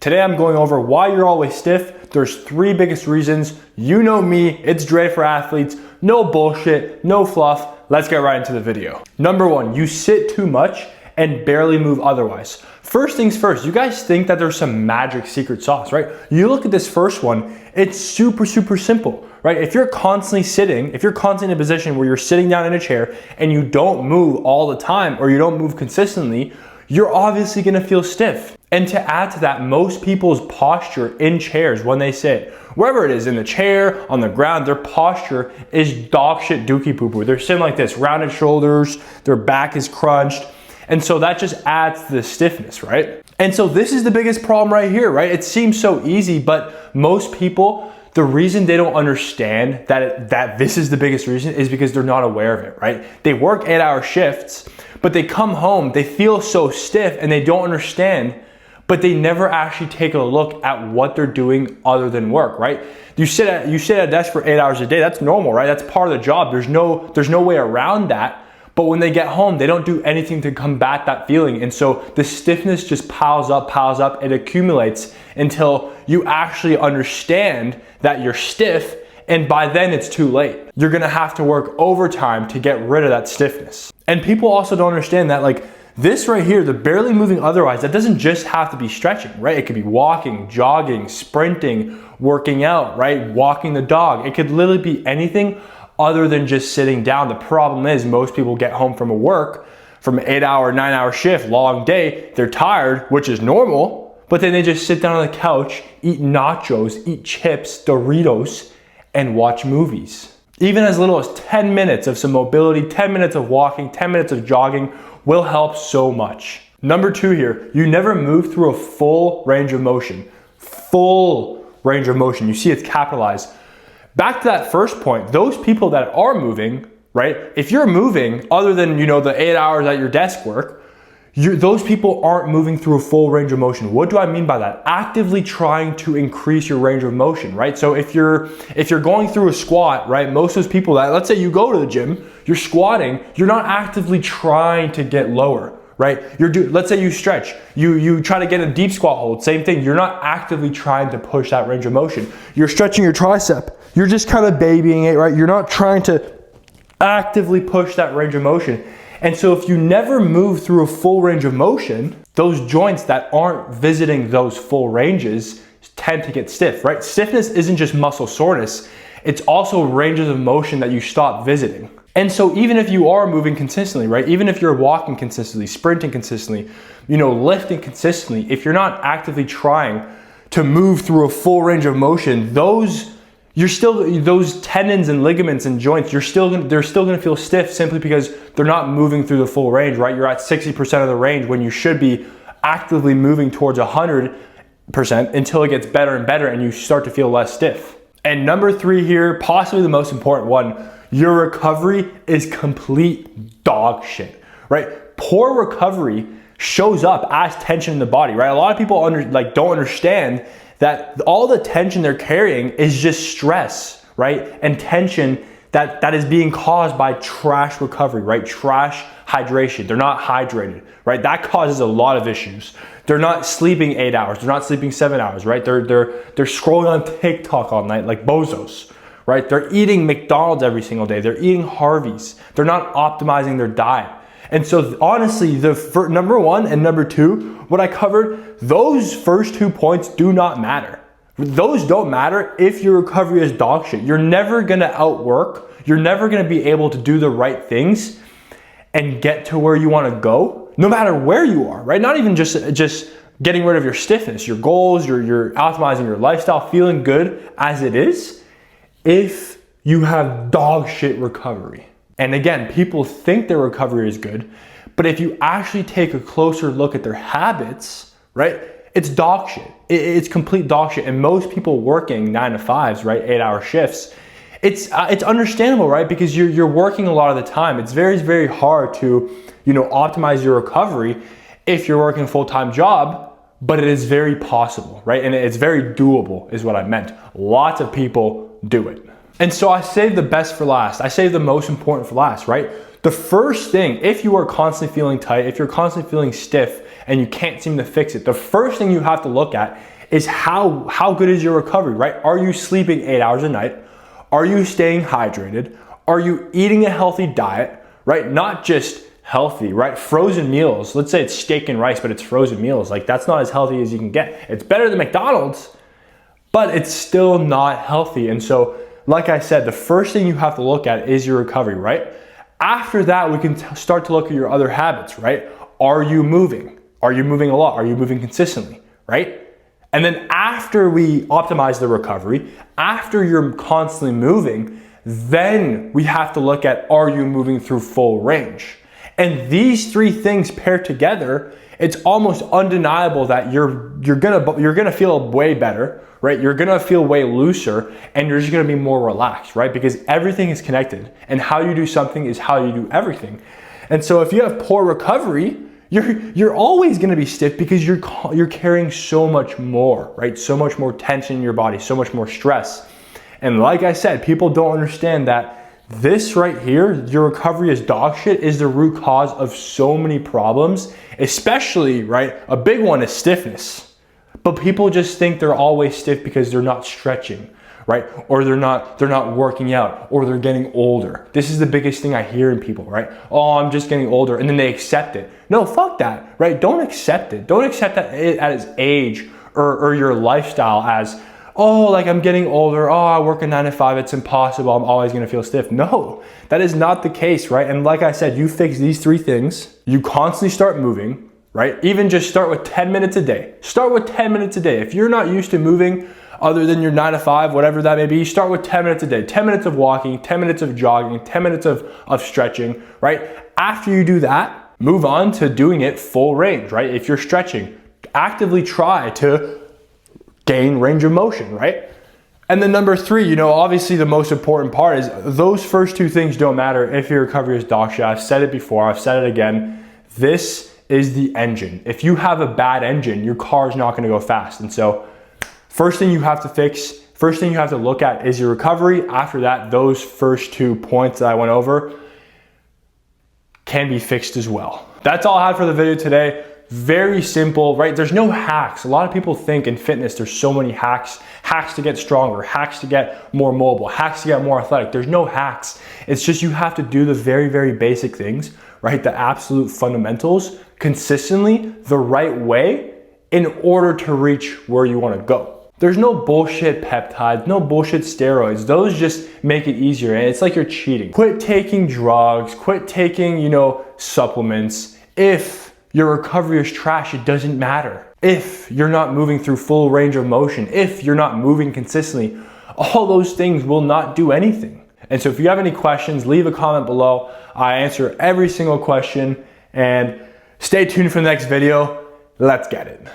Today I'm going over why you're always stiff. There's 3 biggest reasons. You know me, it's Dre for athletes. No bullshit, no fluff. Let's get right into the video. Number 1, you sit too much and barely move otherwise. First things first, you guys think that there's some magic secret sauce, right? You look at this first one, it's super simple, right? If you're constantly sitting, if you're constantly in a position where you're sitting down in a chair and you don't move all the time or you don't move consistently, you're obviously gonna feel stiff. And to add to that, most people's posture in chairs when they sit, wherever it is, in the chair, on the ground, their posture is dog shit dookie poo poo. They're sitting like this, rounded shoulders, their back is crunched. And so that just adds to the stiffness, right? And so this is the biggest problem right here, right? It seems so easy, but most people, the reason they don't understand that this is the biggest reason is because they're not aware of it, right? They work 8-hour shifts, but they come home, they feel so stiff and they don't understand, but they never actually take a look at what they're doing other than work, right? You sit at a desk for 8 hours a day, that's normal, right? That's part of the job. There's no way around that. But when they get home, they don't do anything to combat that feeling. And so the stiffness just piles up, it accumulates until you actually understand that you're stiff, and by then it's too late. You're gonna have to work overtime to get rid of that stiffness. And people also don't understand that, like, this right here, the barely moving otherwise, that doesn't just have to be stretching, right? It could be walking, jogging, sprinting, working out, right? Walking the dog. It could literally be anything other than just sitting down. The problem is most people get home from an 8-hour, 9-hour shift, long day, they're tired, which is normal, but then they just sit down on the couch, eat nachos, eat chips, Doritos, and watch movies. Even as little as 10 minutes of some mobility, 10 minutes of walking, 10 minutes of jogging will help so much. Number 2 here, you never move through a full range of motion. Full range of motion, you see it's capitalized. Back to that first point, those people that are moving, right? If you're moving other than, the 8 hours at your desk work, those people aren't moving through a full range of motion. What do I mean by that? Actively trying to increase your range of motion, right? So if you're going through a squat, right? Most of those people that, let's say you go to the gym, you're squatting, you're not actively trying to get lower, right? Let's say you stretch, you try to get a deep squat hold, same thing. You're not actively trying to push that range of motion. You're stretching your tricep. You're just kind of babying it, right? You're not trying to actively push that range of motion. And so if you never move through a full range of motion, those joints that aren't visiting those full ranges tend to get stiff, right? Stiffness isn't just muscle soreness, it's also ranges of motion that you stop visiting. And so even if you are moving consistently, right? Even if you're walking consistently, sprinting consistently, lifting consistently, if you're not actively trying to move through a full range of motion, those tendons and ligaments and joints, they're still gonna feel stiff simply because they're not moving through the full range, right? You're at 60% of the range when you should be actively moving towards 100% until it gets better and better and you start to feel less stiff. And number 3 here, possibly the most important one, your recovery is complete dog shit, right? Poor recovery shows up as tension in the body, right? A lot of people don't understand that all the tension they're carrying is just stress, right? And tension that is being caused by trash recovery, right? Trash hydration. They're not hydrated, right? That causes a lot of issues. They're not sleeping 8 hours. They're not sleeping 7 hours, right? They're scrolling on TikTok all night like bozos, right? They're eating McDonald's every single day. They're eating Harvey's. They're not optimizing their diet. And so honestly, number 1 and number 2, what I covered, those first 2 points do not matter. Those don't matter if your recovery is dog shit. You're never gonna outwork, you're never gonna be able to do the right things and get to where you wanna go, no matter where you are, right? Not even just getting rid of your stiffness, your goals, you're optimizing your lifestyle, feeling good as it is, if you have dog shit recovery. And again, people think their recovery is good, but if you actually take a closer look at their habits, right, it's dog shit. It's complete dog shit. And most people working 9 to 5s, right, 8-hour shifts, it's understandable, right, because you're working a lot of the time. It's very hard to, optimize your recovery if you're working a full-time job, but it is very possible, right? And it's very doable is what I meant. Lots of people do it. And so I saved the best for last. I saved the most important for last, right? The first thing, if you are constantly feeling tight, if you're constantly feeling stiff, and you can't seem to fix it, the first thing you have to look at is how good is your recovery, right? Are you sleeping 8 hours a night? Are you staying hydrated? Are you eating a healthy diet, right? Not just healthy, right? Frozen meals. Let's say it's steak and rice, but it's frozen meals. Like, that's not as healthy as you can get. It's better than McDonald's, but it's still not healthy. And so, like I said, the first thing you have to look at is your recovery, right? After that, we can start to look at your other habits, right? Are you moving? Are you moving a lot? Are you moving consistently, right? And then after we optimize the recovery, after you're constantly moving, then we have to look at, are you moving through full range? And these three things paired together, it's almost undeniable that you're gonna feel way better, right? You're gonna feel way looser, and you're just gonna be more relaxed, right? Because everything is connected, and how you do something is how you do everything. And so if you have poor recovery, you're always gonna be stiff because you're carrying so much more, right? So much more tension in your body, so much more stress. And like I said, people don't understand that this right here, your recovery is dog shit, is the root cause of so many problems, especially, right? A big one is stiffness. But people just think they're always stiff because they're not stretching, right? Or they're not working out, or they're getting older. This is the biggest thing I hear in people, right? Oh, I'm just getting older, and then they accept it. No, fuck that, right? Don't accept it. Don't accept that as age or your lifestyle as, oh, like I'm getting older, oh, I work a 9 to 5, it's impossible, I'm always gonna feel stiff. No, that is not the case, right? And like I said, you fix these three things, you constantly start moving, right? Even just start with 10 minutes a day. Start with 10 minutes a day. If you're not used to moving other than your 9 to 5, whatever that may be, start with 10 minutes a day. 10 minutes of walking, 10 minutes of jogging, 10 minutes of stretching, right? After you do that, move on to doing it full range, right? If you're stretching, actively try to gain range of motion, right? And then number three, obviously the most important part is those first two things don't matter if your recovery is dog shit. I've said it before, I've said it again. This is the engine. If you have a bad engine, your car is not gonna go fast. And so first thing you have to fix, first thing you have to look at is your recovery. After that, those first 2 points that I went over can be fixed as well. That's all I had for the video today. Very simple, right? There's no hacks. A lot of people think in fitness, there's so many hacks to get stronger, hacks to get more mobile, hacks to get more athletic. There's no hacks. It's just you have to do the very, very basic things, right? The absolute fundamentals consistently the right way in order to reach where you want to go. There's no bullshit peptides, no bullshit steroids. Those just make it easier, and it's like you're cheating. Quit taking drugs, quit taking, supplements. If your recovery is trash, it doesn't matter. If you're not moving through full range of motion, if you're not moving consistently, all those things will not do anything. And so if you have any questions, leave a comment below. I answer every single question, and stay tuned for the next video. Let's get it.